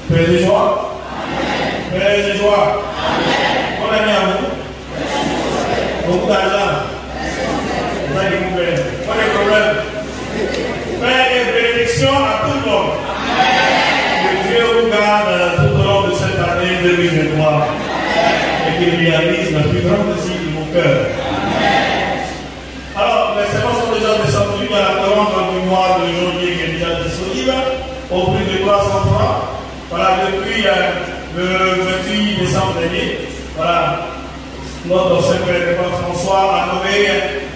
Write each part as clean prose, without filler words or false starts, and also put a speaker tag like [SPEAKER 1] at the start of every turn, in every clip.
[SPEAKER 1] Paix et joie. Paix et joie. On a mis à vous. Beaucoup d'argent. Vous avez des problèmes. Pas de problème. Paix et bénédiction à tout le monde. Que Dieu vous garde tout au long de cette année 2023. Et qu'il réalise la plus grande désir de mon cœur. Alors, les serments sont déjà descendus dans la colonne du mois de janvier qui est déjà disponible au prix de 300 francs. Voilà, depuis le 28 décembre dernier, voilà, notre secrétaire François a nommé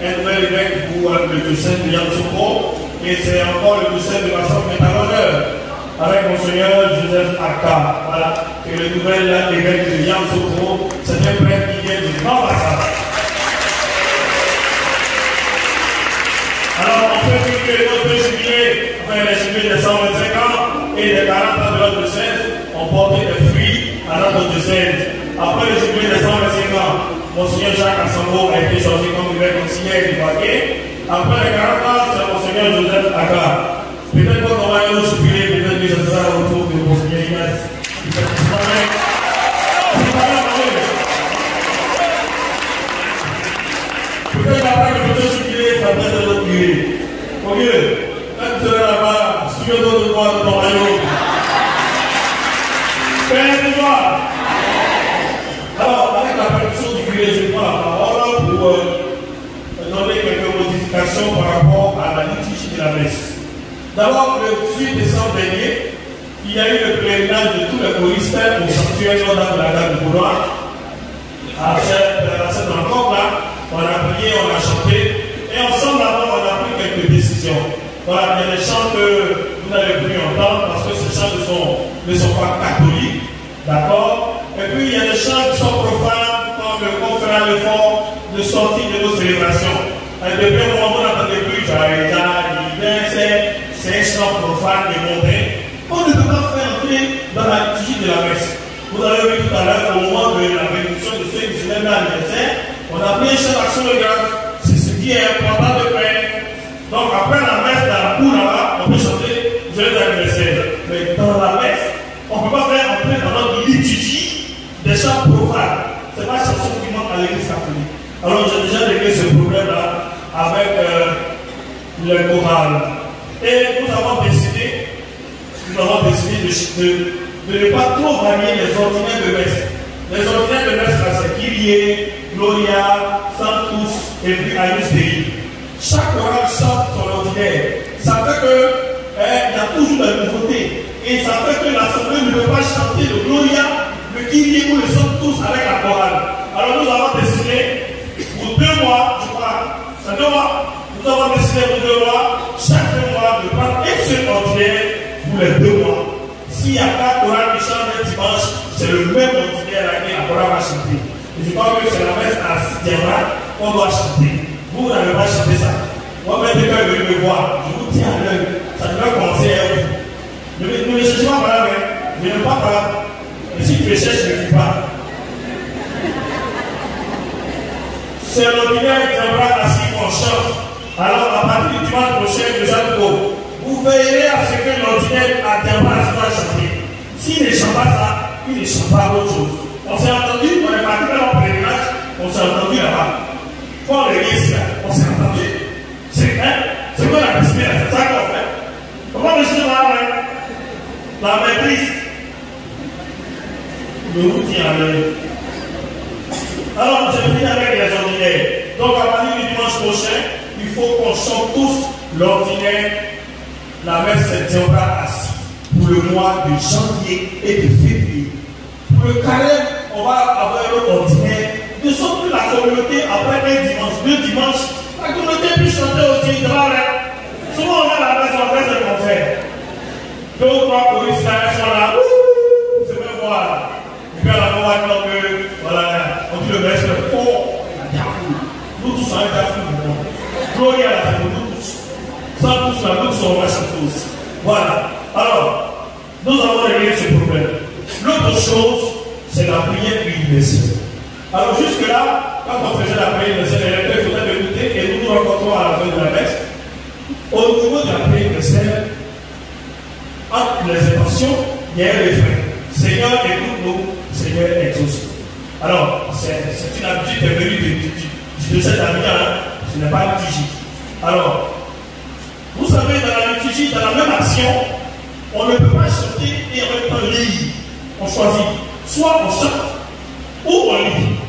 [SPEAKER 1] un nouvel évêque pour le diocèse de Yamoussoukro, et c'est encore le diocèse de Bassam qui est à l'honneur, avec Monseigneur Joseph Aka. Voilà, que le nouvel évêque de Yamoussoukro, c'est un prêtre qui vient du Grand Bassam. Alors, on peut dire que notre jubilé, enfin les jubilés des 125 ans et des 40 ans de notre diocèse ont porté des fruits à notre diocèse. Après le jubilé des 125 ans, Monseigneur Jacques Assambo a été choisi comme évêque auxiliaire du Baquet. Après les 40 ans, c'est Monseigneur Joseph Aka. Peut-être qu'on va aller au jubilé, peut-être que ce sera au retour de Monseigneur Ignace. Peut-être après le petit jubilé, ça peut être notre jubilé. Au mieux, quand tu seras là-bas, souviens-toi de toi, de ton royaume. Père de toi. Alors, avec la permission du curé, je prends la parole pour donner quelques modifications par rapport à la liturgie de la messe. D'abord, le 18 décembre dernier, il y a eu le pèlerinage de tous les choristes au sanctuaire Notre-Dame de la Garde de Boulogne. À cette rencontre-là, on a prié, on a chanté, et ensemble, on a pris quelques décisions. Voilà, il y a des chants que vous n'avez plus entendre parce que ces chants ne sont pas catholiques, d'accord? Et puis il y a des chants qui sont profanes, comme on fera l'effort de sortir de nos célébrations. Et depuis un moment, on n'entendait plus, c'est un chant profane et mondain. On ne peut pas faire entrer dans la liturgie de la messe. Vous avez vu tout à l'heure, au moment de la bénédiction de ceux qui se lèvent à l'anniversaire, on a pris un chant d'action de grâce. C'est ce qui est important de faire. Donc après la messe, dans la cour là-bas, on peut chanter joyeux anniversaire. Mais dans la messe, on ne peut pas faire entrer dans notre liturgie des chants profanes. Ce n'est pas une chanson qui manque à l'église catholique. Alors j'ai déjà réglé ce problème-là avec le choral. Et nous avons décidé de ne pas trop varier les ordinaires de messe. Les ordinaires de messe, c'est Kyrie, Gloria, Sanctus et puis Agnus Dei. Chaque choral chante son ordinaire. Ça fait qu'il y a toujours des nouveautés. Et ça fait que l'assemblée ne peut pas chanter le Gloria, le Kyrie ou le Sanctus avec la chorale. Alors nous avons décidé, pour 2 mois, je crois, c'est 2 mois, nous avons décidé pour 2 mois, chaque 2 mois, de prendre un seul ordinaire pour les 2 mois. S'il y a 4 chorales qui chantent un dimanche, c'est le même ordinaire à laquelle la chorale va chanter. Et je crois que c'est la messe à la 6e qu'on doit chanter. Vous n'avez pas chanté ça. Moi, même quand je vais me voir, je vous tiens à l'œil. Ça devrait commencer à vous. Ne me cherchez pas par là, mais je ne pas par là. Mais si tu me cherches, je ne suis pas. C'est l'ordinaire qui viendra assis qu'on chante. Alors, à partir du dimanche prochain, vous veillerez à ce que l'ordinaire à Diamba soit chanté. S'il ne chante pas ça, il ne chante pas autre chose. On s'est entendu, on est parti dans le pèlerinage, on s'est entendu là-bas. Quand on est ici, on s'est entendu. C'est quoi la discipline? C'est ça qu'on fait. Comment le chien va avec la maîtrise? Le routier à l'œil. Alors, je finis avec les ordinaires. Donc, à partir du dimanche prochain, il faut qu'on chante tous l'ordinaire. La messe se tiendra assis pour le mois de janvier et de février. Pour le carême, on va avoir un ordinaire. De sorte que la communauté, après un dimanche, 2 dimanches, la communauté peut chanter aussi devant elle. Souvent, on a la messe en fait de concert. 2 ou 3 choristes sont là. C'est même voir. Et puis à la fin, on va dire que, voilà, on dit le maître, oh, la diaphou. Nous tous, on a un diaphou. Gloria à la fin, nous tous. Sans tous, là, nous tous, on va chanter aussi. Voilà. Alors, nous avons réglé ce problème. L'autre chose, c'est la prière universelle. Alors jusque-là, quand on faisait la prière universelle, il faudrait l'écouter et nous nous rencontrons à la fin de la messe. Au niveau de la prière universelle, entre les intentions, il y a un refrain. Seigneur, écoute-nous, Seigneur, exauce-nous. Alors, c'est une habitude qui est venue de cette année, ce n'est pas une liturgie. Alors, vous savez, dans la liturgie, dans la même action, on ne peut pas chanter et en même temps lire. On choisit. Soit on chante ou on lit.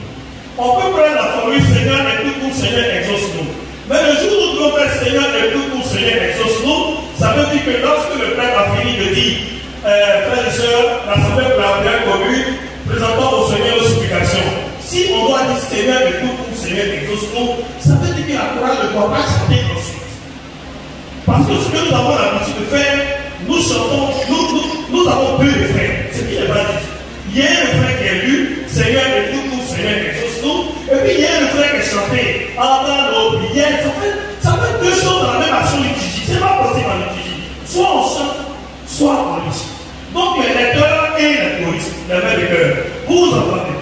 [SPEAKER 1] On peut prendre la formule Seigneur, écoute-nous, Seigneur, exauce-nous. Mais le jour où nous devons faire Seigneur, écoute-nous, Seigneur, exauce-nous, ça veut dire que lorsque le prêtre a fini de dire, frères et sœurs, l'assemblée pour la prière commune, présentons au Seigneur aux supplications. Si on doit dire Seigneur, écoute-nous, Seigneur, exauce-nous, ça veut dire que la chorale ne doit pas chanter ensuite. Parce que ce que nous avons l'habitude de faire, nous chantons, nous avons deux refrains, ce qui n'est pas dit. Il y a un refrain qui est lu, Seigneur, écoute-nous, Seigneur, exauce-nous, et puis il y a un refrain qui est chanté, entends nos prières. Ça fait deux choses dans la même action liturgique. Ce n'est pas possible en liturgie. Soit on chante, soit on lit. Donc les lecteurs et les choristes, les mains de cœur, vous entendez.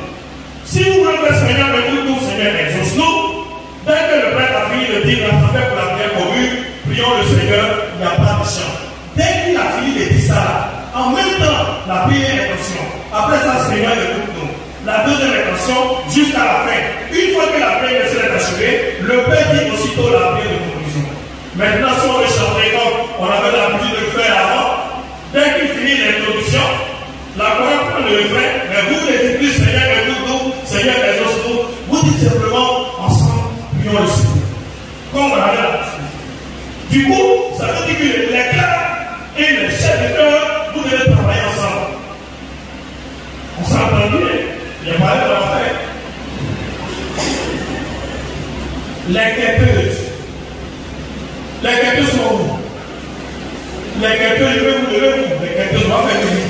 [SPEAKER 1] Si vous voulez faire Seigneur, écoute-nous, Seigneur, exauce-nous, dès que le prêtre a fini de dire l'assemblée pour la prière commune, prions le Seigneur, il n'y a pas de chant. Dès qu'il a fini de dire ça, en même temps, la première intention. Après ça, Seigneur, écoute-nous. La deuxième intention, jusqu'à la fin. Une fois que la prière est achevée, le Père dit aussitôt la prière de conclusion. Maintenant, si on veut chanter comme on avait l'habitude de le faire avant, dès qu'il finit l'introduction, la chorale prend le refrain, mais vous ne dites plus Seigneur, écoute-nous, Seigneur, exauce-nous. Vous dites simplement ensemble, prions le Seigneur. Comme on avait l'habitude. Du coup, ça veut dire que les chœurs et les chefs de chœur, vous devez travailler ensemble. On s'est entendu, il y a pas de l'enfer. Les quêteuses. Les quêteuses sont où? Les quêteuses, levez-vous. Les quêteuses, on va faire une vie.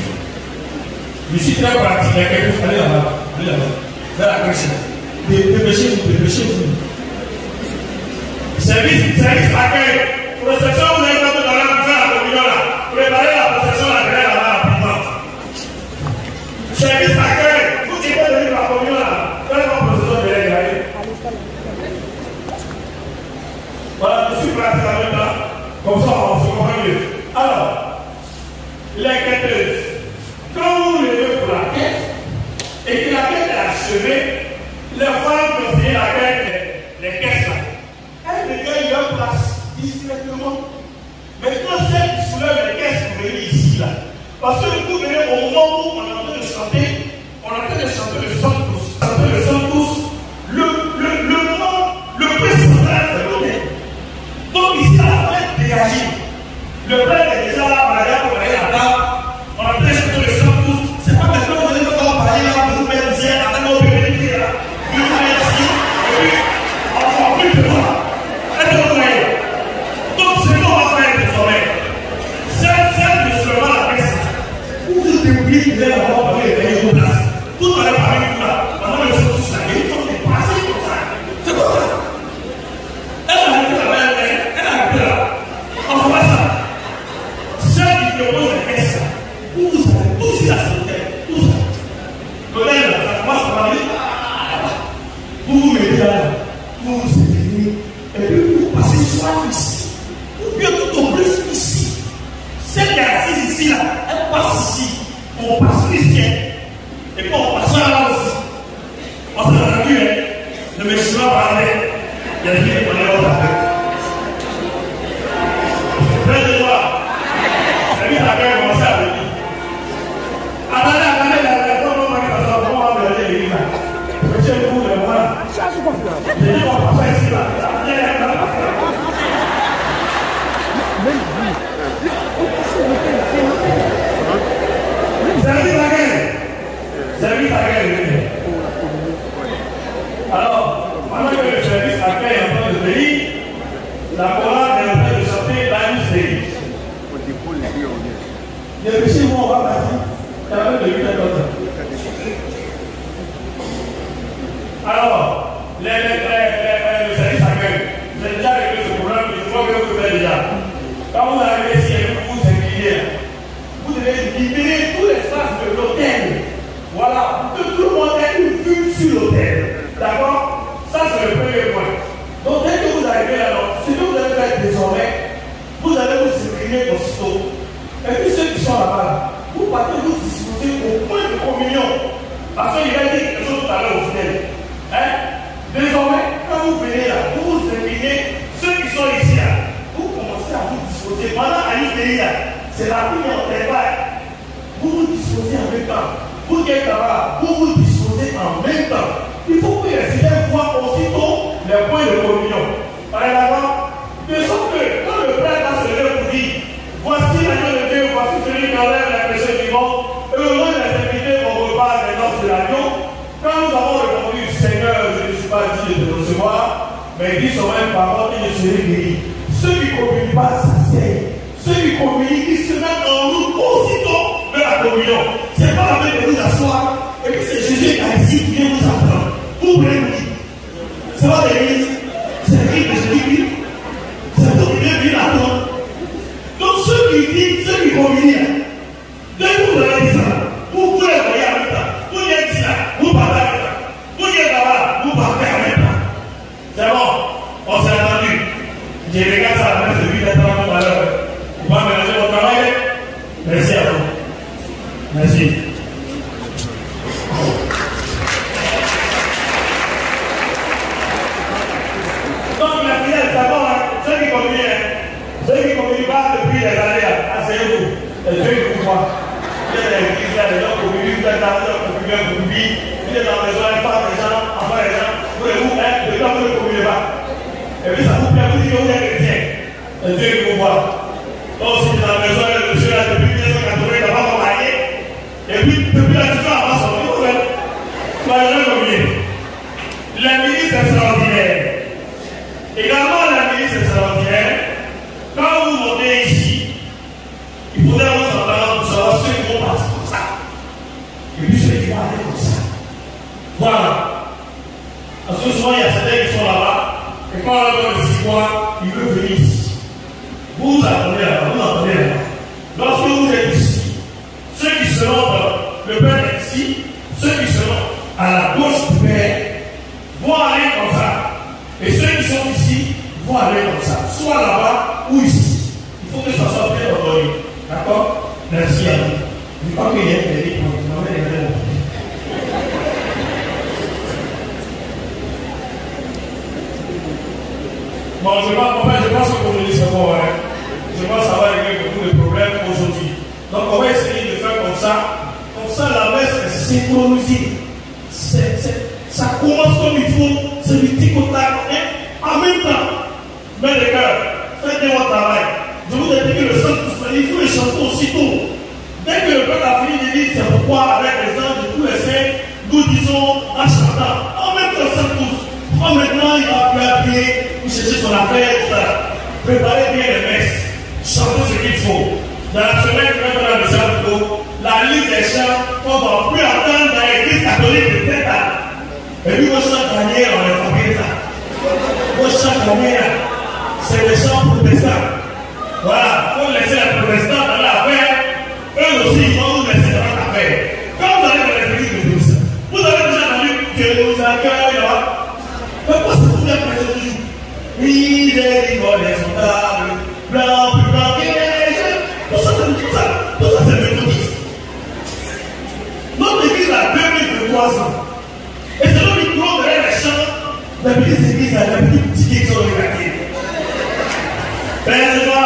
[SPEAKER 1] Je suis très pratique. Les quêteuses, allez là-bas. Vers la crèche. Dépêchez-vous. Service accueil. Procession, vous allez dans la communion là. Préparez la procession là-bas rapidement. Service accueil. Vous dites que venir la communion là. Faites la procession de l'air. Voilà, je suis pratique avec là. Comme ça, on se comprend mieux. Alors, les quêteuses. Quand vous levez pour la quête, et que la quête est achevée, les femmes qui ont fait la quête, les caisses là, elles regagnent leur place discrètement. Maintenant, celles qui soulèvent les caisses pour venir ici là. Parce que vous venez au moment où on est en train de chanter, le Sanctus. Le moment, le plus central, c'est l'autel. Donc ici, la fête dégagée. Le prêtre est déjà là, on a déjà préparé la table, on a déjà chanté le Sanctus. C'est pas maintenant que vous allez encore parler là, vous mettre ici, attendez au bénéfice là. Vous mettez ici, et puis, on ne va plus de moi. Est-ce que vous voyez? Donc, ce qu'on va faire désormais, celle de ce moment la caisse, où vous oubliez que vous allez avoir parlé de vos places. Tout va aller parler de là. Maintenant, le Sanctus là, il faut les passer comme ça. C'est comme ça. Elle a arrêté là. On voit ça. Celle qui propose la caisse là, où vous allez, tout ça, tout ça. L'hôtel là, ça commence à parler. Vous vous mettez là, vous vous éloignez, et puis vous passez soit ici, ou bien tout au plus ici. Celle qui est assise ici là, elle passe ici, on passe ici, et puis on passe là aussi. On s'est entendu, hein? Le monsieur va parler, il y a des gens qui ont l'air d'affaire. Faites-le voir. C'est lui qui a commencé à venir. Attendez, comment on va venir l'église là? Vous le voilà. J'ai dit qu'on va faire ici là. Service accueil. Alors, pendant que le service accueil est en train de venir, la chorale est en train de chanter l'Agnus Dei. Dépêchez vous, on va partir. Il y a même de 8 heures. Alors, le service accueil, j'ai déjà réglé ce problème, je vois que vous faites déjà. Quand vous arrivez ici et vous vous inclinez, vous devez libérer tout l'espace de l'hôtel. Voilà, que tout le monde ait une vue sur l'hôtel. D'accord? Ça, c'est le premier point. Donc, dès que vous arrivez là, ce que vous allez faire désormais, vous allez vous incliner aussitôt. Et puis, ceux qui sont là-bas, vous partez vous disposer au point Parce qu'il a dit quelque chose tout à l'heure au fidèle. Hein? Désormais, quand vous venez là, vous vous inclinez, ceux qui sont ici là, vous commencez à vous disposer. Pendant à l'île là, c'est la prière en travail. Vous vous disposez en même temps. Vous qui êtes là-bas, vous vous disposez en même temps. Il faut que les fidèles voient aussitôt les points de communion. Par exemple, de sorte que quand le prêtre va se lever pour dire, voici l'agneau de Dieu, voici celui qui enlève les péchés du monde, heureux les invités au repas des noces de l'agneau. Quand nous avons répondu, Seigneur, je ne suis pas digne de te recevoir, mais il dit sur même parole, il serait guéri. Ceux qui ne communient pas s'asseyent. Ceux qui communient, ils se mettent en route aussitôt de la communion. Ce n'est pas la peine de nous asseoir, et puis c'est Jésus qui vient nous apprendre. Vous voulez nous dire, c'est pas l'église, c'est l'église de Jésus-Christ. C'est vous qui devez l'attendre. Donc ceux qui disent, ceux qui communient, dès que vous avez dit ça, vous pouvez voyer en même temps. Vous êtes ici là, vous partez en même temps. Vous êtes là-bas, vous partez en même temps. C'est bon, on s'est entendu. J'ai regardé ça à la messe de 8 h tout à l'heure. Vous pouvez mélanger votre travail. Merci à vous. Merci. Donc la finale, c'est bon, ceux qui communient pas depuis les années, asseyez-vous. Et Dieu vous voit. Vous êtes dans l'église, les gens communient, vous êtes dans la communauté, vous êtes dans la maison, les femmes, les gens, enfants, les gens, vous ne communiez pas. Et puis ça vous plaît, vous dites que vous êtes chrétien. Et Dieu vous voit. Donc si vous êtes dans la maison, le monsieur là, depuis 1980, il n'a pas marié. Et puis depuis la situation avant son vie, vous faites. Vous allez jamais communier. La ministre extraordinaire. Également la ministre extraordinaire. Quand vous montez ici, il faudrait vous entendre pour savoir ceux qui vont partir comme ça. Et puis ceux qui vont aller comme ça. Voilà. Parce que souvent il y a certains qui sont là-bas, et quand on leur donne 6 mois, ils veulent venir ici. Vous attendez là-bas, vous attendez là-bas. Lorsque vous êtes ici, ceux qui seront le Père est ici, ceux qui seront à la gauche du Père vont aller comme ça. Et ceux qui sont ici vont aller comme ça, soit là-bas ou ici. Il faut que ça soit bien ordonné. D'accord? Merci à vous. Je crois qu'il y a des livres qui m'ont aidé. Bon, je pense que aujourd'hui c'est bon. Hein? Je pense que ça va régler beaucoup de problèmes aujourd'hui. Donc on va essayer de faire comme ça. Comme ça, la messe est synchronisée. Ça commence comme il faut. C'est du tic au tac. En même temps, mais les gars, faites bien votre travail. Je vous ai dit que le Saint-Esprit, il faut les chanter aussitôt. Dès que le peuple a fini de dire, c'est pourquoi avec les anges de tous les saints, nous disons en chantant. En même temps, ça tous. En maintenant, il va plus à pied, vous cherchez son affaire, préparez bien les messes, chantez ce qu'il faut. Dans la semaine, je vais faire la mission pour la liste des chants qu'on ne va plus attendre dans l'église catholique de tête. Et puis, vos chants gagnés, on les fait ça. Vos chants gagnés, c'est les chants protestants. Voilà, il faut laisser les protestants dans l'affaire. Eux aussi, ils vont nous laisser dans l'affaire. Quand vous allez dans l'église de Dieu, vous avez déjà entendu que nous accueillons. Mais pourquoi ça vous fait pression toujours? Miséricorde insondable, blanc, plus blanc que neige. Tout ça, c'est méthodiste. Notre église a 2023 ans. Et c'est le micro derrière les champs. La petite église a la petite église sur le quartier. Ben, c'est ça.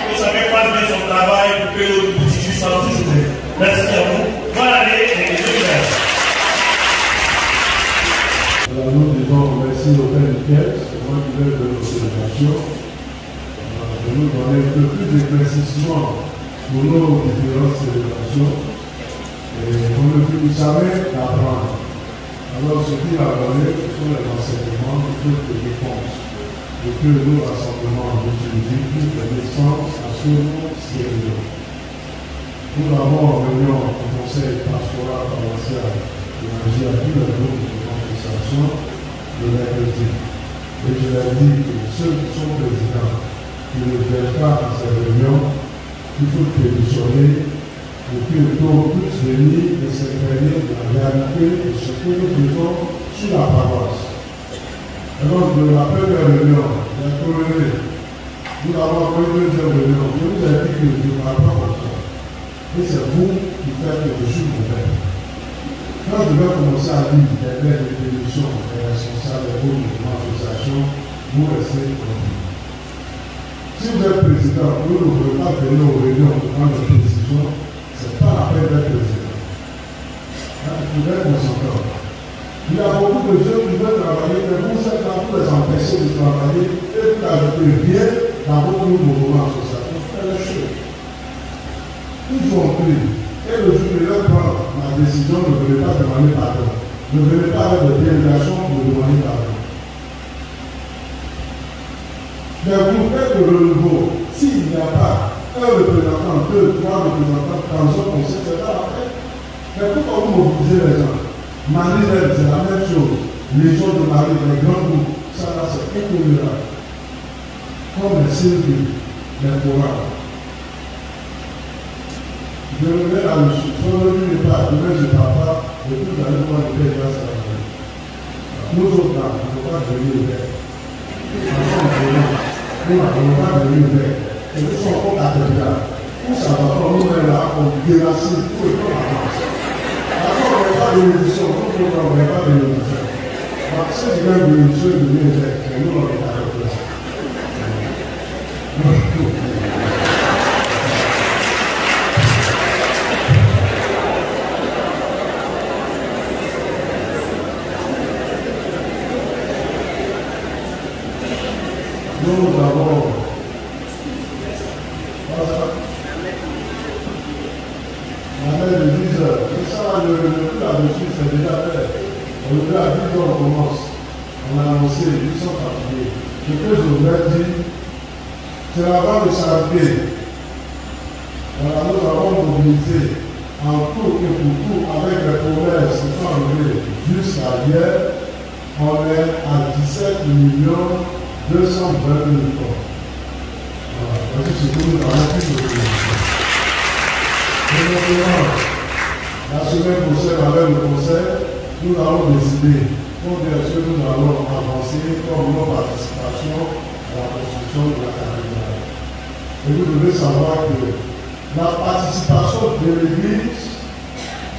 [SPEAKER 1] Que chacun fasse bien son travail pour que notre petit juge soit toujours bien. Merci à vous. Bonne année et que Dieu vous aide.
[SPEAKER 2] Alors nous devons remercier au Père Michel, c'est moi qui vais de notre célébration, de nous donner un peu plus d'éclaircissement pour nos différentes célébrations. Et on ne peut jamais apprendre. Alors ce qu'il a donné, ce sont les enseignements, toutes les réponses. Depuis le nouveau rassemblement de Jésus, toute la naissance à ce nom sérieux. Nous l'avons en réunion au conseil pastoral paroissial de l'Angers à tout le groupe de confessation de l'Église. Et je l'ai dit que ceux qui sont présidents, qui ne viennent pas à ces réunions, il faut pétitionner pour que nous puissent venir et s'imprégner de la réalité de ce que nous faisons sur la paroisse. Alors, de la première réunion, la première, nous avons fait une deuxième réunion. Je vous ai dit que je ne parle pas comme ça. Et c'est vous qui faites que je suis mauvais. Quand je vais commencer à lire les définitions des responsables des groupes de l'association, vous restez tranquille. Si vous êtes président, vous ne pouvez pas venir aux réunions pour prendre des décisions, ce n'est pas la peine d'être président. Il faudrait qu'on s'entende. Il y a beaucoup de gens qui veulent travailler, mais vous êtes là pour les empêcher de travailler et vous ajoutez bien dans votre mouvement associatif. Faites les choses. Ils ont pris. Et le jour de leur prendre la décision, ne venez pas demander pardon. Ne venez pas avec des délégations pour demander pardon. Mais vous faites le renouveau. S'il n'y a pas un représentant, deux, trois représentants dans un conseil, c'est pas la peine. Mais pourquoi vous mobilisez les gens? Marie-Lève, c'est la même chose. Les gens de Marie, les grands groupes, ça là, c'est intolérable. Comme les Sylvie, les Corans. Je reviens là-dessus. Si on ne dit pas, demain je ne parle pas, et puis vous allez voir le père grâce à la vie. Nous autres là, on ne peut pas devenir le père. Nous n'avons pas devenir le père. Et nous sommes encore à terre. Où ça va pas, nous sommes là, on déracine tout le temps la France. Alors, on n'a pas de l'édition, on n'a pas de l'édition. Donc, si je viens de l'édition, je deviens le père. Et nous, on est à la place. Nous avons la mère de 10 heures. Et ça, le coup là-dessus, c'est déjà fait. On le fait à 10 heures, on commence. On a annoncé, ils sont fatigués. Ce que je voudrais dire, c'est la vente de charité. Voilà, nous avons mobilisé en tout et pour tout avec les promesses qui sont arrivées jusqu'à hier. On est à 17 millions 220 000 francs. Voilà, parce que c'est tout nous avons plus de position. Et maintenant, la semaine prochaine, avec le conseil, nous allons décider combien est-ce que nous allons avancer comme nos participations à la construction de la cathédrale. Et vous devez savoir que la participation de l'église,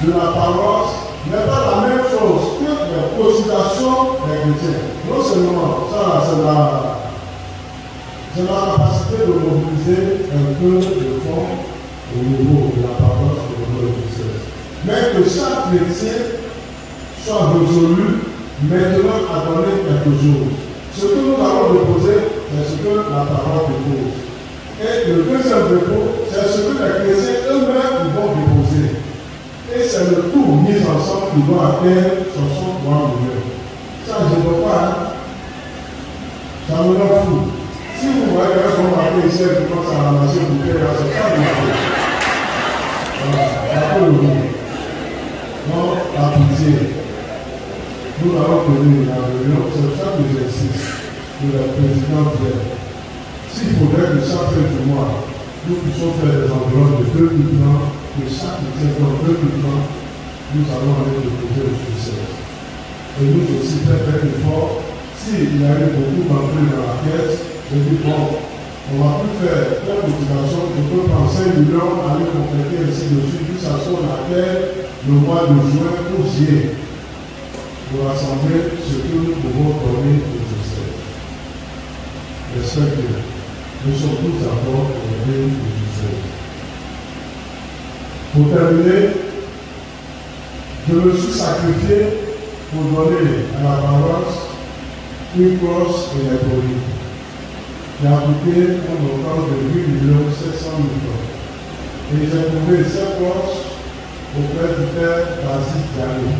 [SPEAKER 2] de la paroisse, n'est pas la même chose que les cotisations des chrétiens. Non seulement, ça c'est la capacité de mobiliser un peu de fonds au niveau de la paroisse au niveau de l'Église. Mais que chaque chrétien soit résolu maintenant à donner quelque chose. Ce que nous allons déposer, c'est ce que la parole dépose. Et le deuxième dépôt, c'est ce que les chrétiens eux-mêmes vont déposer. Et c'est le tout mis ensemble qui doit atteindre 63 millions. Ça, je ne peux pas. Hein? Ça me rend fou. Si vous voyez qu'on va appeler ici, je pense à ramasser le bouquet, là, c'est pas du tout. Voilà, ça peut le dire. Non, la pitié. Nous allons tenir la réunion, c'est ça que j'insiste, de la présidente Pierre. S'il faudrait que chaque fin du mois, nous puissions faire des enveloppes de 2 000 francs, que chaque exemple 2 000 francs, nous allons aller déposer le succès. Et nous aussi faire un effort. S'il y a eu beaucoup d'entrées dans la caisse, je dis bon, on va plus faire la motivation, je peux prendre 5 millions, aller compléter ainsi de suite, puis ça sort laquelle le mois de juin ou juillet, pour rassembler ce que nous pouvons donner aux Joseph. J'espère que nous sommes tous d'accord pour aider aux Joseph. Pour terminer, je me suis sacrifié pour donner à la paroisse une crosse et les polices. J'ai appliqué un montant de 8 700 000 francs. Et j'ai trouvé cette crosse auprès du père Basile Diallo.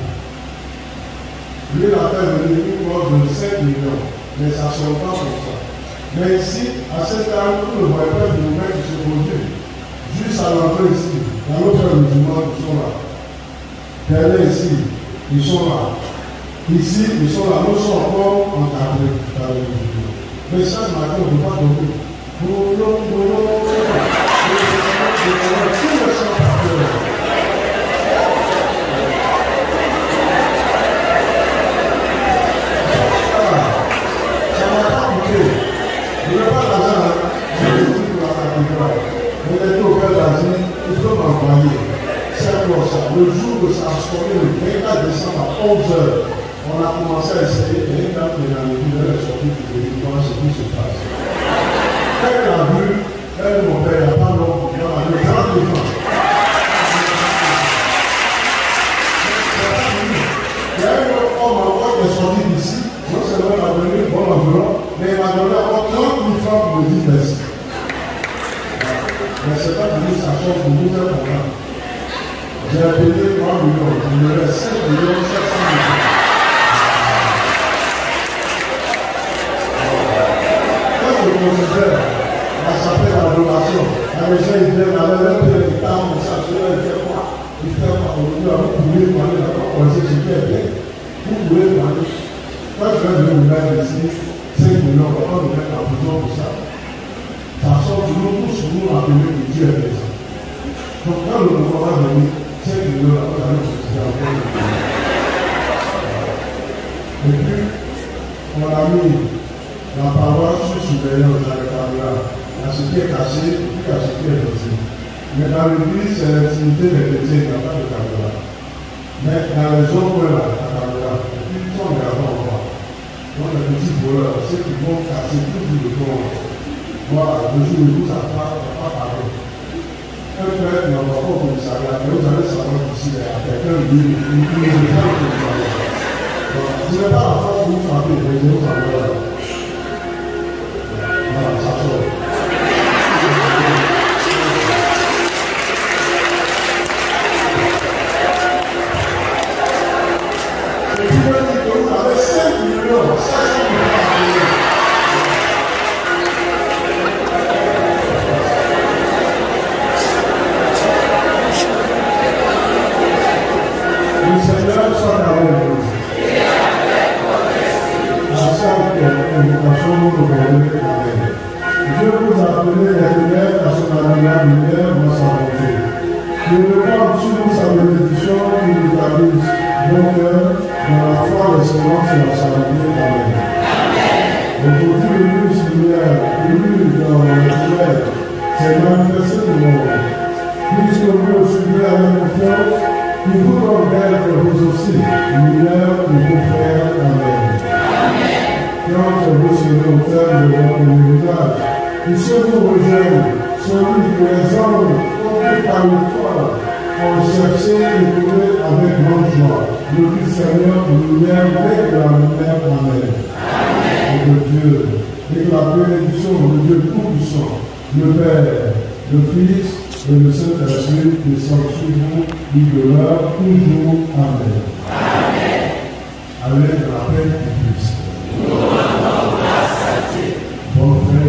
[SPEAKER 2] Lui, il a fait venir une crosse de 5 millions, mais ça ne sort pas pour ça. Mais ici, à cet âge, tout le voyage de nous-mêmes qui se produit, juste à l'entrée ici, dans l'autre musulman, ils sont là. Derrière ici, ils sont là. Ici, ils sont là. Nous sommes encore encadrés par les musulmans. Mais chaque matin, on ne peut pas donner. le jour de sa soirée, le 24 décembre à 11h, on a commencé à essayer, et quand il a vu, elle est sortie du territoire, ce qui se passe. Quand elle a vu, elle, mon père, il n'y a pas longtemps, il y a le 30 décembre. Il y a un homme encore qui est sorti d'ici, non seulement il a donné une bonne enveloppe, mais il m'a donné encore 30 000 francs pour me dire merci. Mais c'est pas que ça change de nous, c'est pour moi. J'ai payé 3 millions, il me reste 5 millions 700 000. Quand je considère, ça s'appelle l'adoration. Les gens ils viennent avec un peu de temps, mais ça se fait quoi? Il fait quoi? Aujourd'hui, vous pouvez parler d'abord, on sait ce qui est bien. Vous pouvez parler. Quand je vais vous mettre ici, 5 millions, on va nous mettre en prison pour ça. Ça sort du nom, tous nous appeler que Dieu est présent. Donc quand le mouvement va venir, 5 millions, on va nous dire encore. Et puis, on a mis la parole sous surveillance dans le caméra, à ce qui est caché, puis à ce qui est visible. Mais dans l'église, c'est l'intimité des chrétiens, il n'y a pas de caméra. Mais dans les autres, là, la caméra, et puis tout le monde regarde en bas. Donc les petits voleurs, ceux qui vont casser tout le temps, voilà, le jour où ça part, ça pas parler. Un frère n'a pas au commissariat, mais vous allez savoir qu'ici, il y a quelqu'un qui nous est pas au commissariat. Donc, ce n'est pas la force que vous frappez, mais vous allez là. Voilà, ça sort. Et puis, vous avez 5 millions, 500 000 francs. Le Seigneur soit avec vous. À chaque invitation, nous nous rendons avec. Dieu vous a appelé les lumières à son agréable lumière dans sa bonté. Je demande sur vous sa bénédiction qui nous établisse bon cœur dans la foi, l'espérance et la saluté. Amen. Aujourd'hui, l'église lumière, l'église dans la lumière, s'est manifestée de mon monde. Puisque vous suivez avec confiance, il vous donne d'être vous aussi, lumière de vos frères. Amen. Quand vous serez au terme de votre héritage, et ceux vous rejoignent, celui que les hommes, conduits par le foi, ont cherché et trouvé avec grande joie. Le Christ Seigneur, lumière, avec la lumière. Amen. Et que Dieu, et que la bénédiction de Dieu Tout-Puissant, le Père, le Fils et le Saint-Esprit descendent sur vous, il demeure toujours. Amen. Avec la paix du Christ. Bonne fête.